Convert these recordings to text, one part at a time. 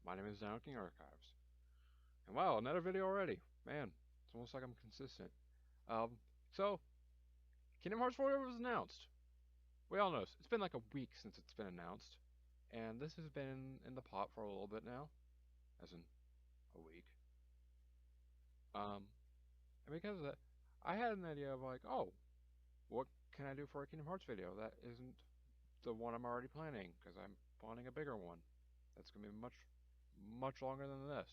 My name is Down King Archives. And wow, another video already. Man, it's almost like I'm consistent. Um, so, Kingdom Hearts 4 was announced. We all know it's been like a week since it's been announced. And this has been in the pot for a little bit now. As in, a week. Um, and because of that, I had an idea of like, oh, what can I do for a Kingdom Hearts video that isn't the one I'm already planning? Because I'm planning a bigger one. That's going to be much longer than this.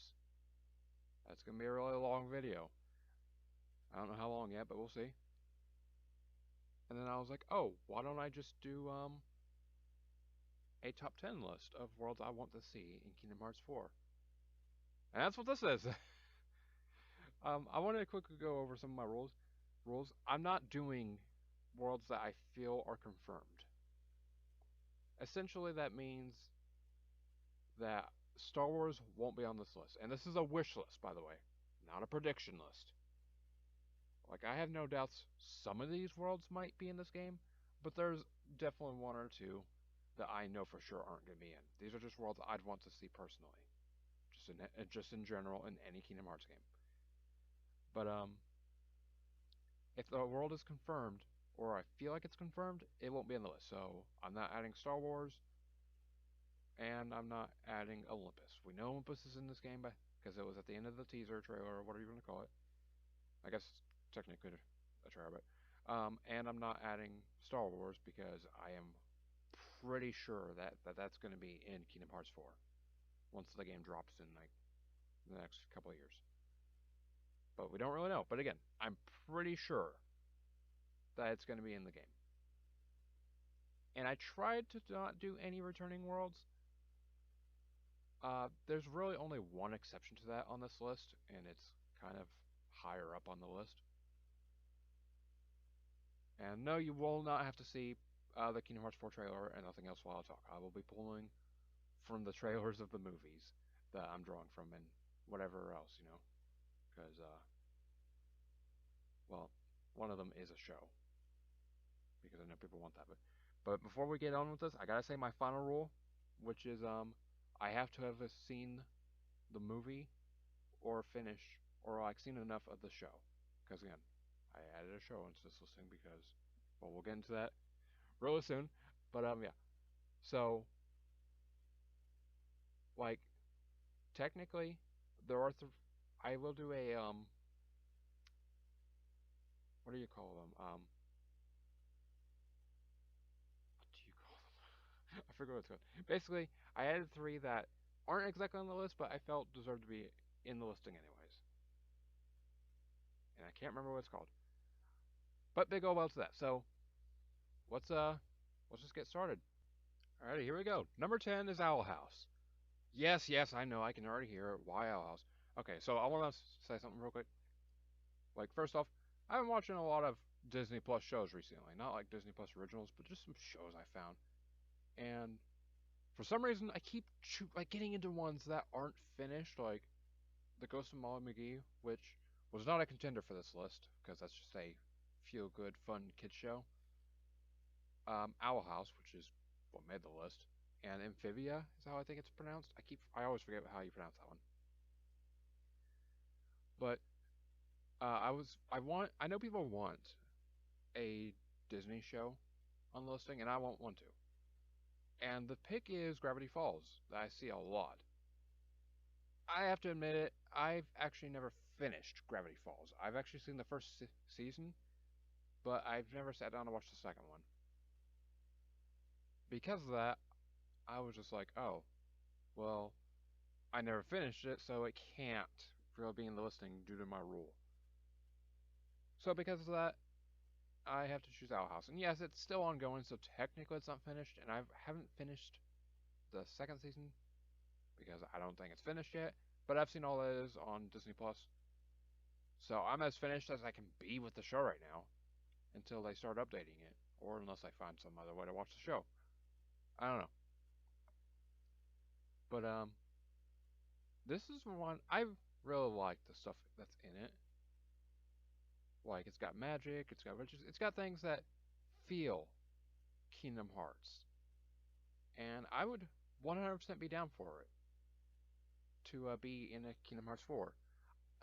That's going to be a really long video. I don't know how long yet, but we'll see. And then I was like, oh, why don't I just do a top 10 list of worlds I want to see in Kingdom Hearts 4? And that's what this is. I wanted to quickly go over some of my rules. I'm not doing worlds that I feel are confirmed. Essentially, that means that Star Wars won't be on this list. And this is a wish list, by the way, not a prediction list. Like, I have no doubts some of these worlds might be in this game, but there's definitely one or two that I know for sure aren't going to be in. These are just worlds I'd want to see personally, just in general in any Kingdom Hearts game. But if the world is confirmed, or I feel like it's confirmed, it won't be on the list. So I'm not adding Star Wars, and I'm not adding Olympus. We know Olympus is in this game because it was at the end of the teaser trailer, or whatever you want to call it. I guess technically a trailer, but and I'm not adding Star Wars because I am pretty sure that's going to be in Kingdom Hearts 4 once the game drops in like the next couple of years. But we don't really know. But again, I'm pretty sure that it's going to be in the game. And I tried to not do any returning worlds. There's really only one exception to that on this list, and it's kind of higher up on the list. And no, you will not have to see the Kingdom Hearts 4 trailer and nothing else while I talk. I will be pulling from the trailers of the movies that I'm drawing from and whatever else, because well, one of them is a show because I know people want that. But before we get on with this, I gotta say my final rule, which is I have to have seen the movie or finish or like seen enough of the show. Because again, I added a show into this listing because well, we'll get into that really soon. But yeah. So like technically there are I will do a what do you call them? What do you call them? I forget what it's called. Basically, I added three that aren't exactly on the list, but I felt deserved to be in the listing anyways. And I can't remember what it's called. But big old well to that. So let's just get started. Alrighty, here we go. Number 10 is Owl House. Yes, yes, I know, I can already hear it. Why Owl House? Okay, so I want to say something real quick. Like, first off, I've been watching a lot of Disney Plus shows recently. Not like Disney Plus originals, but just some shows I found. And for some reason, I keep like getting into ones that aren't finished, like The Ghost of Molly McGee, which was not a contender for this list because that's just a feel-good, fun kids show. Owl House, which is what made the list, and Amphibia is how I think it's pronounced. I always forget how you pronounce that one. But I know people want a Disney show on the listing, and I want one too. And the pick is Gravity Falls that I see a lot. I have to admit it, I've actually never finished Gravity Falls. I've actually seen the first season, but I've never sat down to watch the second one. Because of that, I was just like, oh, well, I never finished it, so it can't really be in the listing due to my rule. So because of that, I have to choose Owl House. And yes, it's still ongoing, so technically it's not finished, and I haven't finished the second season because I don't think it's finished yet, but I've seen all that is on Disney Plus. So I'm as finished as I can be with the show right now until they start updating it, or unless I find some other way to watch the show. I don't know. But this is one I really like the stuff that's in it. Like it's got magic, it's got riches, it's got things that feel Kingdom Hearts, and I would 100% be down for it. to be in a Kingdom Hearts 4.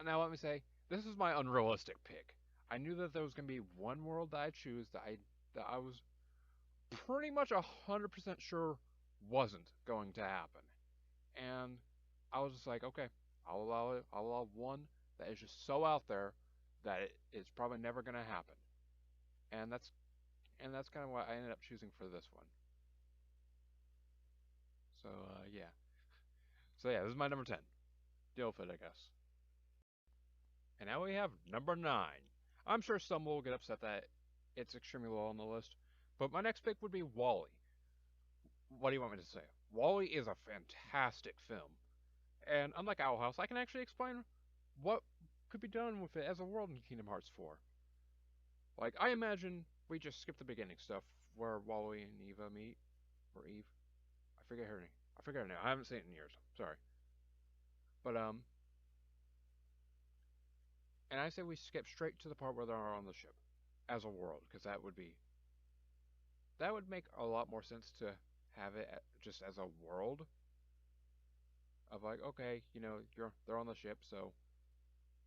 Now let me say, this is my unrealistic pick. I knew that there was going to be one world that I choose that I was pretty much 100% sure wasn't going to happen. And I was just like, okay, I'll allow it. I'll allow one that is just so out there that it's probably never going to happen. And that's kind of what I ended up choosing for this one. So yeah. So yeah, this is my number 10. Deal with it, I guess. And now we have number 9. I'm sure some will get upset that it's extremely low on the list, but my next pick would be Wally. What do you want me to say? Wally is a fantastic film. And unlike Owl House, I can actually explain what could be done with it as a world in Kingdom Hearts 4. Like, I imagine we just skip the beginning stuff where Wally and Eva meet. Or Eve. I forget her name. I forget her name. I haven't seen it in years. Sorry. But, and I say we skip straight to the part where they're on the ship as a world, because that would make a lot more sense to have it just as a world of like, okay, they're on the ship, so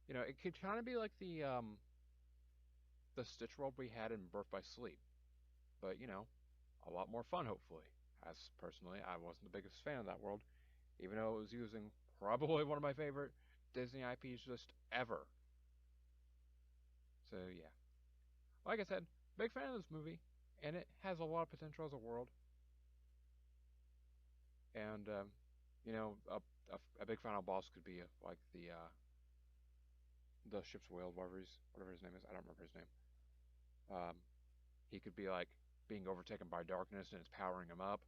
it could kind of be like the Stitch world we had in Birth by Sleep, but a lot more fun, hopefully. As personally, I wasn't the biggest fan of that world, even though it was using probably one of my favorite Disney IPs just ever. So yeah, like I said, big fan of this movie, and it has a lot of potential as a world. And a big final boss could be like the ship's whale, whatever his name is. I don't remember his name. Um, he could be like being overtaken by darkness and it's powering him up.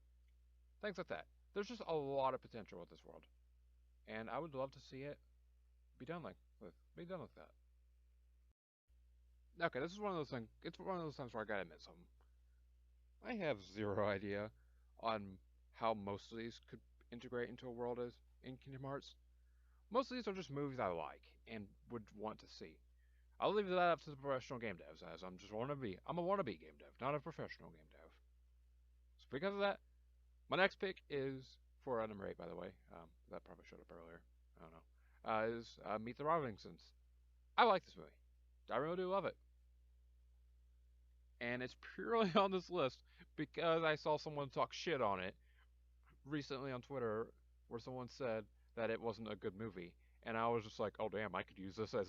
Things like that. There's just a lot of potential with this world, and I would love to see it be done with that. Okay, this is one of those things. It's one of those times where I gotta admit something. I have zero idea on how most of these could integrate into a world as in Kingdom Hearts. Most of these are just movies I like and would want to see. I'll leave that up to the professional game devs, as I'm a wannabe game dev, not a professional game dev. So because of that, my next pick is for number 8, by the way. That probably showed up earlier. I don't know. Is Meet the Robinsons. I like this movie. I really do love it. And it's purely on this list because I saw someone talk shit on it recently on Twitter where someone said that it wasn't a good movie. And I was just like, oh damn, I could use this as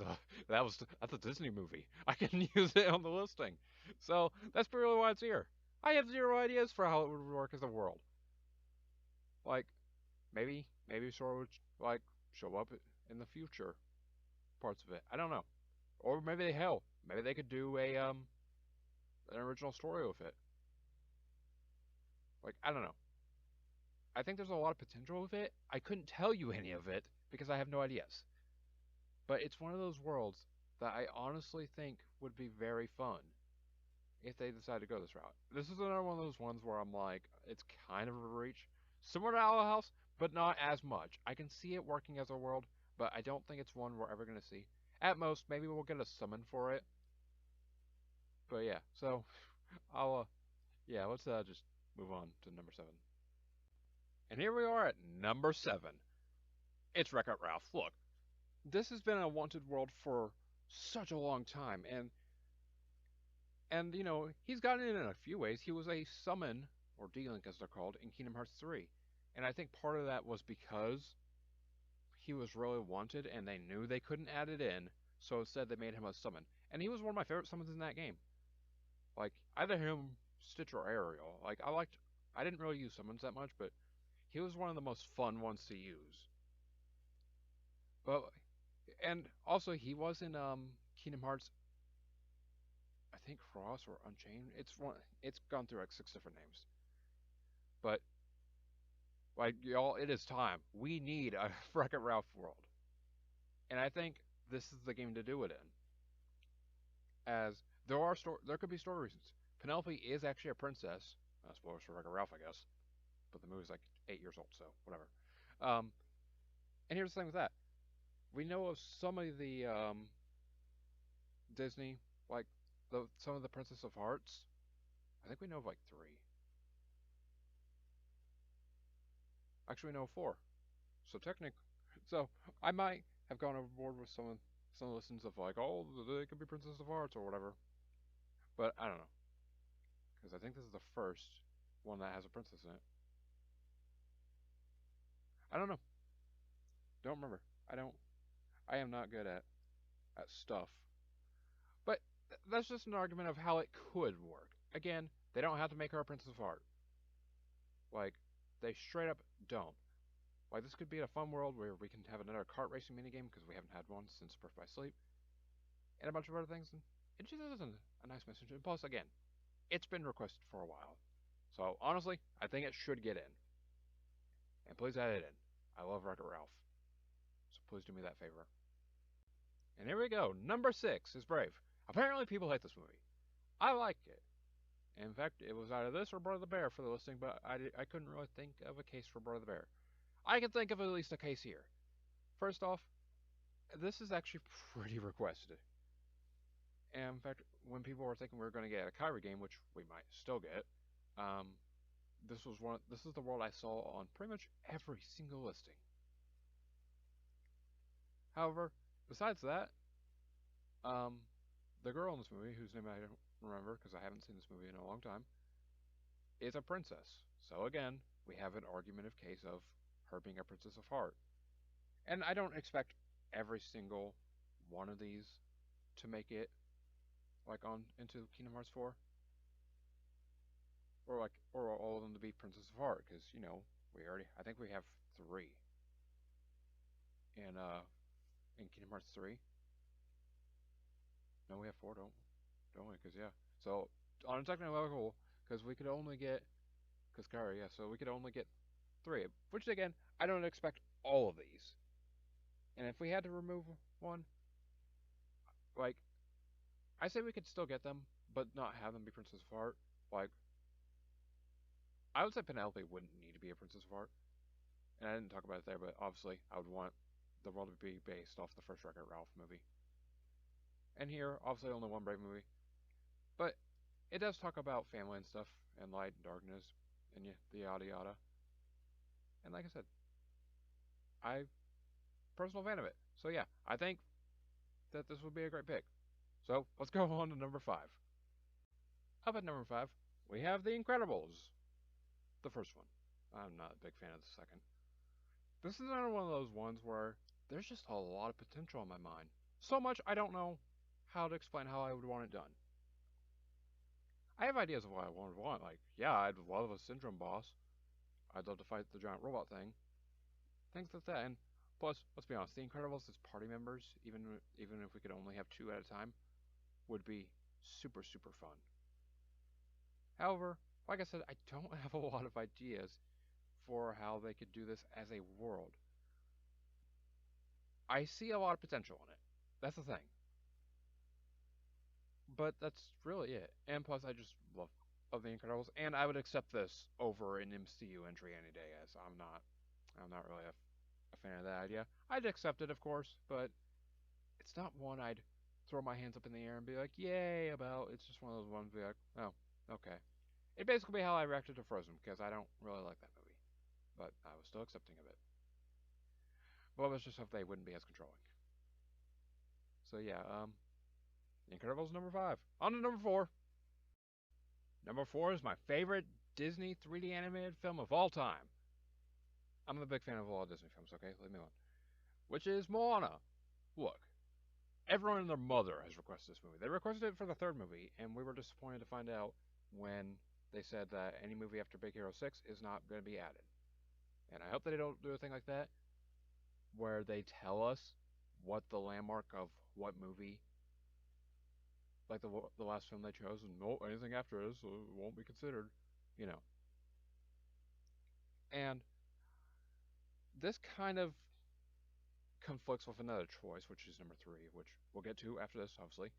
that's a Disney movie. I can use it on the listing. So that's purely why it's here. I have zero ideas for how it would work as a world. Like, maybe Sora would like show up in the future parts of it. I don't know. Or maybe they could do an original story with it. Like, I don't know. I think there's a lot of potential with it. I couldn't tell you any of it because I have no ideas. But it's one of those worlds that I honestly think would be very fun if they decide to go this route. This is another one of those ones where I'm like, it's kind of a reach. Similar to Owl House, but not as much. I can see it working as a world, but I don't think it's one we're ever going to see. At most, maybe we'll get a summon for it. But yeah, so let's just move on to number 7. And here we are at number 7. It's Wreck-It Ralph. Look, this has been a wanted world for such a long time, and he's gotten in a few ways. He was a summon, or D-Link as they're called, in Kingdom Hearts 3. And I think part of that was because he was really wanted and they knew they couldn't add it in, so instead they made him a summon. And he was one of my favorite summons in that game. Like, either him, Stitch, or Ariel. Like, I didn't really use summons that much, but he was one of the most fun ones to use. But, and also he was in Kingdom Hearts, I think Cross or Unchained. It's gone through like 6 different names. But like y'all, it is time. We need a Wreck-It Ralph world, and I think this is the game to do it in. As there could be story reasons. Penelope is actually a princess. Spoilers for Wreck-It Ralph, I guess. But the movie's like 8 years old, so whatever. And here's the thing with that: we know of some of the Disney, like some of the Princess of Hearts. I think we know of like 3. Actually, we know 4. So So I might have gone overboard with some listens of like, oh, they could be Princess of Hearts or whatever. But I don't know because I think this is the first one that has a princess in it. I don't know. Don't remember. I don't. I am not good at stuff. But that's just an argument of how it could work. Again, they don't have to make her a Princess of Heart. Like, they straight up don't. Like, this could be a fun world where we can have another kart racing minigame because we haven't had one since Birth by Sleep, and a bunch of other things. And it just is a nice message. And plus, again, it's been requested for a while. So, honestly, I think it should get in. And please add it in. I love Wreck-It Ralph. So please do me that favor. And here we go. Number 6 is Brave. Apparently, people hate this movie. I like it. In fact, it was either this or Brother the Bear for the listing, but I couldn't really think of a case for Brother the Bear. I can think of at least a case here. First off, this is actually pretty requested. And in fact, when people were thinking we were going to get a Kyrie game, which we might still get, um, this is the world I saw on pretty much every single listing. However, besides that, um, the girl in this movie, whose name I don't remember because I haven't seen this movie in a long time, is a princess. So again, we have an argument of case of her being a princess of heart. And I don't expect every single one of these to make it like on into Kingdom Hearts 4 or all of them to be Princess of Heart because I think we have 3 in Kingdom Hearts 3. No, we have 4, don't we? Because yeah. So on a technical level, because we could only get Kaskari, yeah. So we could only get 3, which again I don't expect all of these. And if we had to remove one, like I say we could still get them, but not have them be Princess of Heart. Like I would say Penelope wouldn't need to be a Princess of Heart. And I didn't talk about it there, but obviously I would want the world to be based off the first Wreck-It Ralph movie. And here, obviously only one Brave movie. But it does talk about family and stuff, and light and darkness, and the yada yada. And like I said, I'm a personal fan of it. So yeah, I think that this would be a great pick. So let's go on to number 5. Up at number 5, we have The Incredibles. The first one. I'm not a big fan of the second. This is another one of those ones where there's just a lot of potential in my mind. So much I don't know how to explain how I would want it done. I have ideas of what I would want. Like, yeah, I'd love a syndrome boss. I'd love to fight the giant robot thing. Things like that. And plus, let's be honest, The Incredibles as party members, even if we could only have 2 at a time, would be super, super fun. However, like I said, I don't have a lot of ideas for how they could do this as a world. I see a lot of potential in it. That's the thing. But that's really it. And plus, I just love of the Incredibles, and I would accept this over an MCU entry any day. As I'm not really a fan of that idea. I'd accept it, of course, but it's not one I'd throw my hands up in the air and be like, "Yay!" about. It's just one of those ones be like, "Oh, okay." It'd basically be how I reacted to Frozen because I don't really like that movie, but I was still accepting of it. Well, it's just if they wouldn't be as controlling. So yeah, Incredibles number 5. On to number 4. Number 4 is my favorite Disney 3D animated film of all time. I'm a big fan of all Disney films, okay? Leave me alone. Which is Moana. Look, everyone and their mother has requested this movie. They requested it for the 3rd movie, and we were disappointed to find out when they said that any movie after Big Hero 6 is not going to be added. And I hope that they don't do a thing like that where they tell us what the landmark of what movie, like the last film they chose, and no, anything after this won't be considered, you know. And this kind of conflicts with another choice, which is number 3, which we'll get to after this, obviously.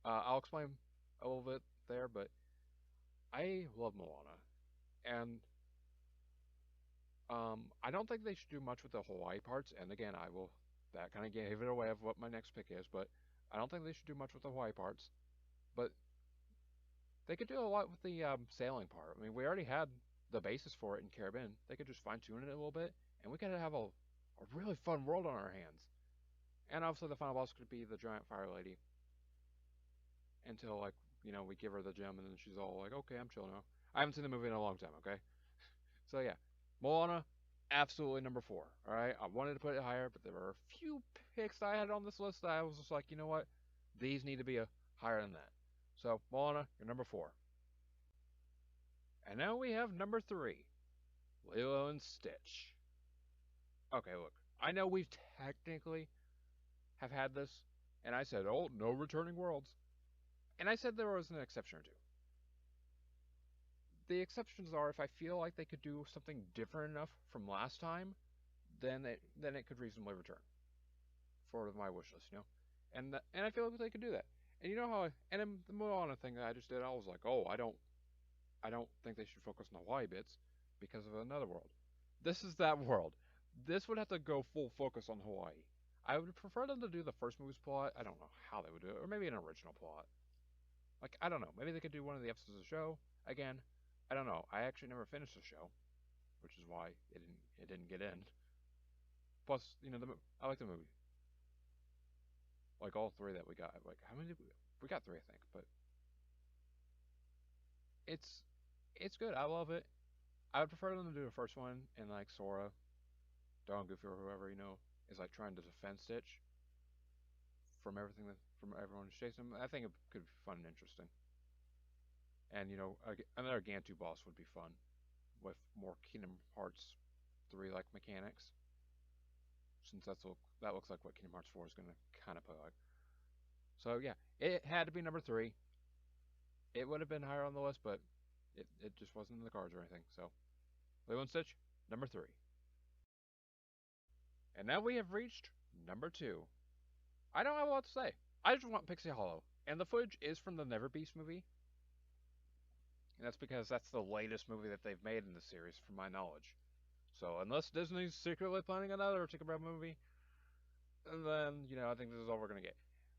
I'll explain a little bit there, but I love Moana, and I don't think they should do much with the Hawaii parts. And again, that kind of gave it away of what my next pick is, but I don't think they should do much with the Hawaii parts. But they could do a lot with the sailing part. I mean, we already had the basis for it in Caribbean. They could just fine tune it a little bit, and we could have a a really fun world on our hands. And obviously, the final boss could be the giant fire lady until like we give her the gem and then she's all like, okay, I'm chill now. I haven't seen the movie in a long time. Okay, so yeah, Moana, absolutely number four. All right, I wanted to put it higher, but there were a few picks I had on this list that I was just like, you know what, these need to be higher than that. So Moana, you're number four. And now we have number three, Lilo and Stitch. Okay, look, I know we've technically have had this, and I said, oh, no returning worlds, and I said there was an exception or two. The exceptions are if I feel like they could do something different enough from last time, then it could reasonably return for my wish list, and I feel like they could do that. And you know how and in the Moana thing that I just did, I was like, oh, I don't think they should focus on the Hawaii bits because of another world. This is that world. This would have to go full focus on Hawaii. I would prefer them to do the first movie's plot. I don't know how they would do it, or maybe an original plot. Like I don't know. Maybe they could do one of the episodes of the show again. I don't know. I actually never finished the show, which is why it didn't get in. Plus, I like the movie. Like all three that we got. Like how many did we got three, I think, but it's it's good. I love it. I would prefer them to do the first one and like Sora, Don Goofy or whoever is like trying to defend Stitch from everyone who's chasing him. I think it could be fun and interesting. And another Gantu boss would be fun with more Kingdom Hearts 3 like mechanics, since that looks like what Kingdom Hearts 4 is going to kind of put like. So yeah, it had to be number three. It would have been higher on the list, but it just wasn't in the cards or anything. So Lilo and Stitch, number three. And now we have reached number two. I don't have a lot to say. I just want Pixie Hollow, and the footage is from the Never Beast movie, and that's because that's the latest movie that they've made in the series, from my knowledge. So unless Disney's secretly planning another Tinkerbell movie, then I think this is all we're gonna get.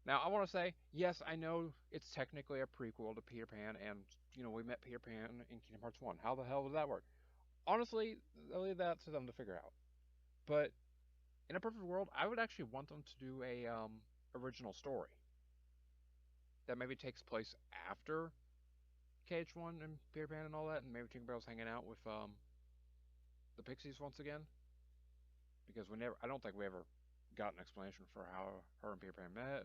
Now I want to say, yes, I know it's technically a prequel to Peter Pan, and we met Peter Pan in Kingdom Hearts 1. How the hell does that work? Honestly, I'll leave that to them to figure out. But in a perfect world, I would actually want them to do a original story that maybe takes place after KH1 and Peter Pan and all that, and maybe Tinkerbell's hanging out with the Pixies once again, because I don't think we ever got an explanation for how her and Peter Pan met,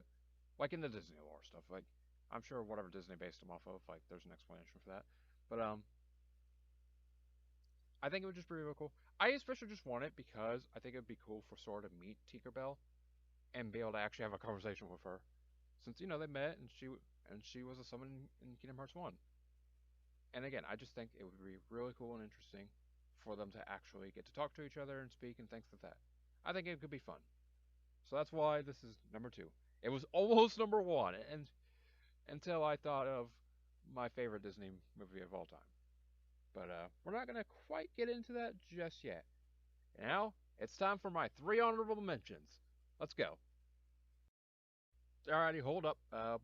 like in the Disney lore stuff. Like, I'm sure whatever Disney based them off of, like, there's an explanation for that. But I think it would just be really cool. I especially just want it because I think it would be cool for Sora to meet Tinkerbell and be able to actually have a conversation with her, since they met and she was a summon in Kingdom Hearts 1. And again, I just think it would be really cool and interesting for them to actually get to talk to each other and speak and things like that. I think it could be fun. So that's why this is number two. It was almost number one, and until I thought of my favorite Disney movie of all time. But we're not gonna quite get into that just yet. Now it's time for my three honorable mentions. Let's go. Alrighty, hold up.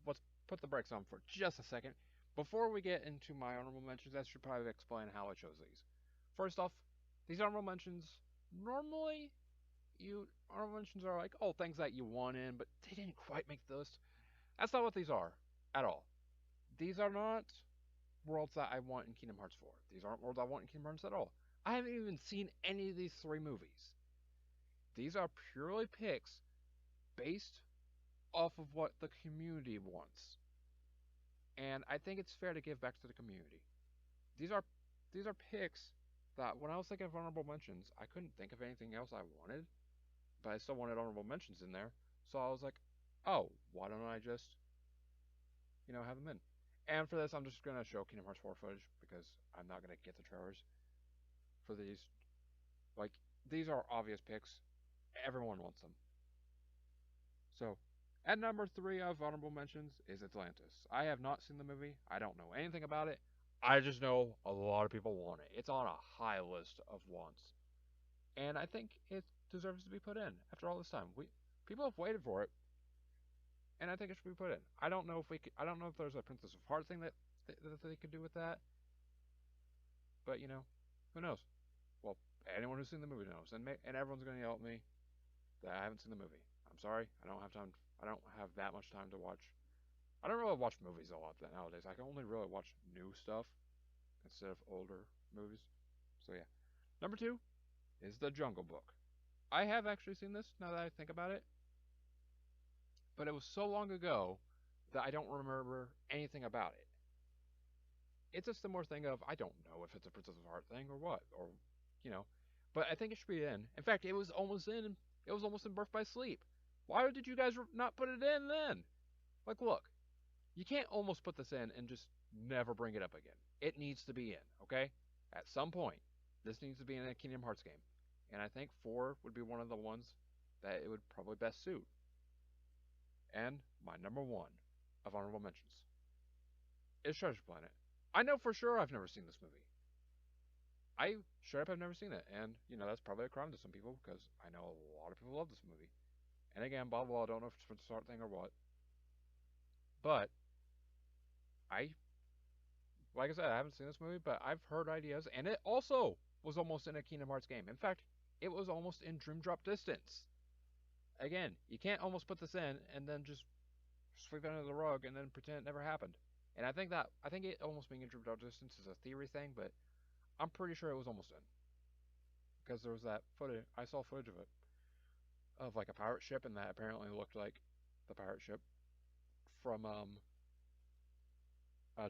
Let's put the brakes on for just a second. Before we get into my honorable mentions, I should probably explain how I chose these. First off, these honorable mentions normally honorable mentions are like, oh, things that you want in, but they didn't quite make the list. That's not what these are at all. These are not worlds that I want in Kingdom Hearts 4. These aren't worlds I want in Kingdom Hearts at all. I haven't even seen any of these three movies. These are purely picks based off of what the community wants. And I think it's fair to give back to the community. These are picks that when I was thinking of honorable mentions, I couldn't think of anything else I wanted, but I still wanted honorable mentions in there. So I was like, oh, why don't I just, have them in? And for this, I'm just gonna show Kingdom Hearts 4 footage because I'm not gonna get the trailers for these. Like, these are obvious picks. Everyone wants them. So, at number three of honorable mentions is Atlantis. I have not seen the movie. I don't know anything about it. I just know a lot of people want it. It's on a high list of wants, and I think it deserves to be put in. After all this time, people have waited for it, and I think it should be put in. I don't know if we could, I don't know if there's a Princess of Heart thing that they could do with that, but who knows? Well, Anyone who's seen the movie knows, and everyone's gonna yell at me that I haven't seen the movie. I'm sorry, I don't have time. I don't have that much time to watch. I don't really watch movies a lot nowadays. I can only really watch new stuff instead of older movies. So yeah. Number two is The Jungle Book. I have actually seen this now that I think about it, but it was so long ago that I don't remember anything about it. It's a similar thing of I don't know if it's a Princess of Heart thing or what, or you know, but I think it should be in. In fact, it was almost in. It was almost in Birth by Sleep. Why did you guys not put it in then? Like, look, you can't almost put this in and just never bring it up again. It needs to be in, okay? At some point, this needs to be in a Kingdom Hearts game, and I think 4 would be one of the ones that it would probably best suit. And my number one of honorable mentions is Treasure Planet. I know for sure I've never seen this movie. I straight up have never seen it, and that's probably a crime to some people because I know a lot of people love this movie. And again, blah blah. I don't know if it's for the start thing or what, but I, like I said, I haven't seen this movie, but I've heard ideas, and it also was almost in a Kingdom Hearts game. In fact, it was almost in Dream Drop Distance. Again, you can't almost put this in and then just sweep it under the rug and then pretend it never happened. And I think it almost being in Dream Drop Distance is a theory thing, but I'm pretty sure it was almost in because there was that footage. I saw footage of it of like a pirate ship, and that apparently looked like the pirate ship from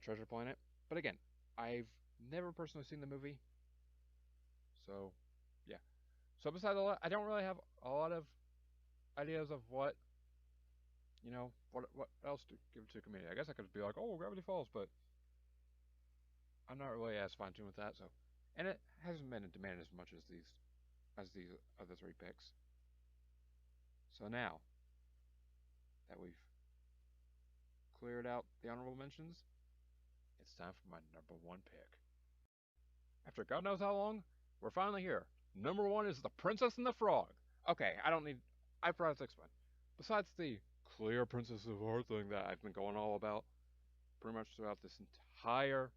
Treasure Planet. But again, I've never personally seen the movie, so yeah. So besides all that, I don't really have a lot of ideas of what else to give to a community. I guess I could be like, oh, Gravity Falls, but I'm not really as fine tuned with that. So, and it hasn't been in demand as much as these other three picks. So now that we've cleared out the honorable mentions, it's time for my number one pick. After God knows how long, we're finally here. Number one is The Princess and the Frog. Okay, I probably have to explain. Besides the clear Princess of Heart thing that I've been going all about pretty much throughout this entire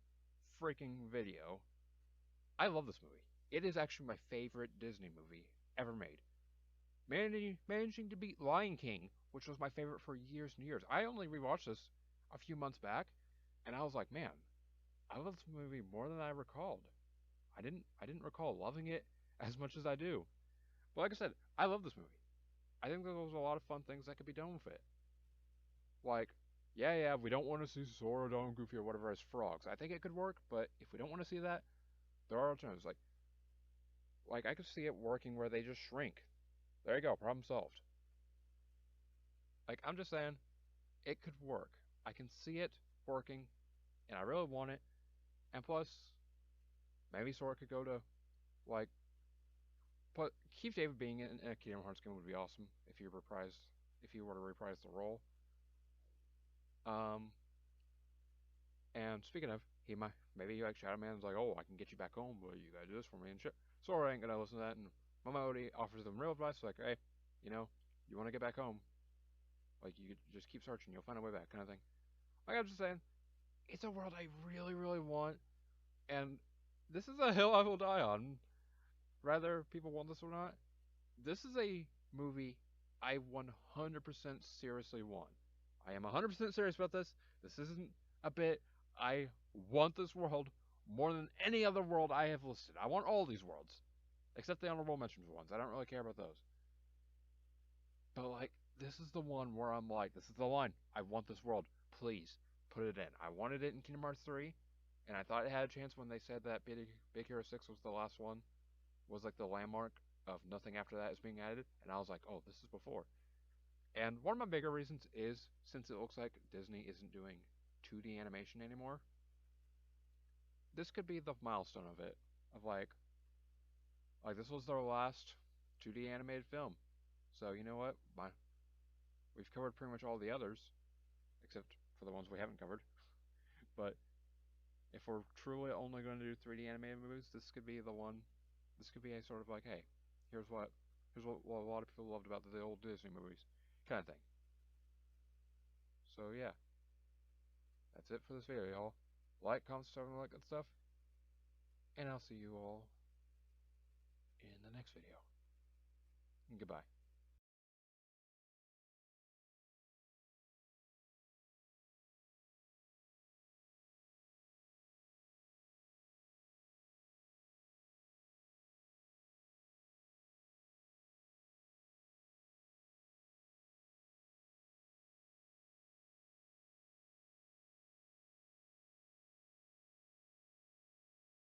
freaking video, I love this movie. It is actually my favorite Disney movie ever made. Managing to beat Lion King, which was my favorite for years and years. I only rewatched this a few months back, and I was like, man, I love this movie more than I recalled. I didn't recall loving it as much as I do. But like I said, I love this movie. I think there was a lot of fun things that could be done with it. Like, yeah, we don't want to see Sora, Donald, Goofy, or whatever as frogs. I think it could work, but if we don't want to see that, there are alternatives. Like I could see it working where they just shrink. There you go, problem solved. Like, I'm just saying, it could work. I can see it working, and I really want it. And plus, maybe Sora could go to, like, but Keith David being in a Kingdom Hearts game would be awesome if you were to reprise the role. Um, and speaking of, he might maybe like Shadow Man's like, oh, I can get you back home, but you gotta do this for me and shit. Sora ain't gonna listen to that, and Momodi offers them real advice, like, hey, you want to get back home, like you just keep searching, you'll find a way back, kind of thing. Like I'm just saying, it's a world I really, really want, and this is a hill I will die on. Whether people want this or not, this is a movie I 100% seriously want. I am 100% serious about this. This isn't a bit. I want this world more than any other world I have listed. I want all these worlds, except the honorable mentions ones. I don't really care about those. But like, this is the one where I'm like, this is the line. I want this world. Please put it in. I wanted it in Kingdom Hearts 3, and I thought it had a chance when they said that Big Hero 6 was the last one, was like the landmark of nothing after that is being added, and I was like, oh, this is before. And one of my bigger reasons is since it looks like Disney isn't doing 2D animation anymore, this could be the milestone of it. Of like this was their last 2D animated film. So you know what? We've covered pretty much all the others, except for the ones we haven't covered. But if we're truly only going to do 3D animated movies, this could be the one. This could be a sort of like, hey, here's what a lot of people loved about the old Disney movies, kind of thing. So yeah, that's it for this video, y'all. Like, comment, subscribe, and all that good stuff. And I'll see you all in the next video. Goodbye.